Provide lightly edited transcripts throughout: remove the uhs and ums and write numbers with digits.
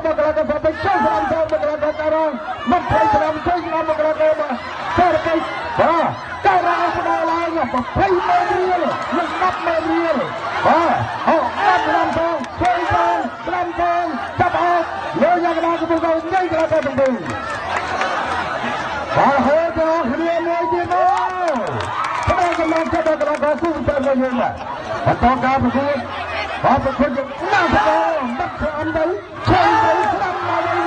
មកកលកសាពេចចូលស្រាំចូលមកកលកការងមកធ្វើស្រាំចូលស្រាំមកកលកមកសារកៃបាទការងស្ដារឡើង20ម៉ែត្ររៀលនឹង10ម៉ែត្ររៀលបាទអូ10ស្រាំចូលជួយចូលស្រាំចូលចាប់អត់លើយ៉ាងណាក៏មកញ៉ៃកលកទាំងពីរបាទហូរទៅគ្នាមួយទៀតមកព្រះកន្លងចិត្តកលកស៊ូទៅមកយើងបន្តការប្រកួតបាទប្រកួតណាស់ទៅបាត់ស្រាំទៅជួយទៅស្រាំមកវិញ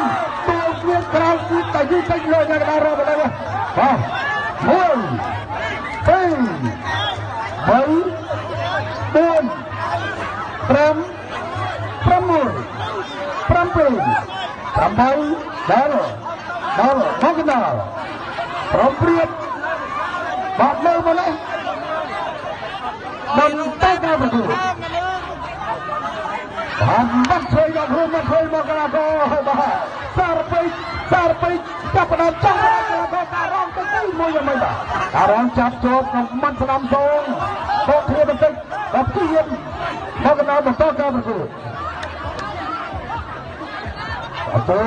ទូវាក្រៅគឺតែយូរទៅលើយ៉ាងណារកទៅបាទ1 ដល់មកដល់ព្រមព្រៀបបាត់លើមកនេះមិនទៅដល់ប្រគល់បាត់ជួយយកខ្លួនមកជួយមកកលាករបាទសារពេចចាប់ផ្ដើមចង់មកការរងទៅមួយយ៉ាងម៉េចបាទការរងចាប់ជាប់ក្នុងមាត់ស្ដាំសងបោកគ្នាបន្តិចដល់ព្រៀបមកកណ្ដាលបន្តការប្រគល់អត់ទេ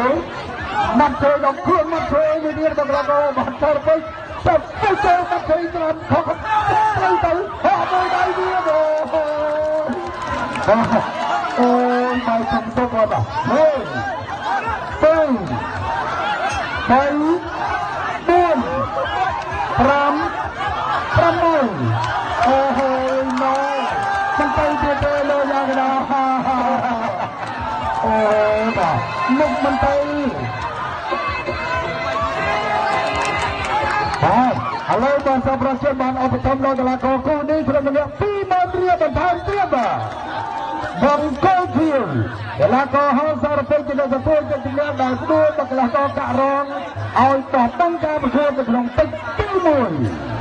មកជួយដល់ខ្លួនមកជួយមួយទៀតដល់កលាករបាត់សារពេចចាប់ទៅចូលមកជួយត្រាំខកត្រូវទៅហោះមួយដៃទៀតអូយបាយសំទុកអត់ហ៎1 2 3 4 5 6 អូហូយណូមិនទៅទៀតទេលោកយ៉ាងណាអូបាទមុខមិនទៅបាទឥឡូវបានសប្បុរសជនបានឧបត្ថម្ភដល់កីឡាករគូនេះក្រុមម្នាក់2ម៉ឺនរៀលបន្ថែមទៀតបាទបងកូនភៀវកីឡាករហោសារពេចជាអ្នកទទួលជ័យជំនះដែលផ្ដួលដល់កីឡាករកាក់រងឲ្យតបតឹងការប្រកួតនៅក្នុងទឹកទី1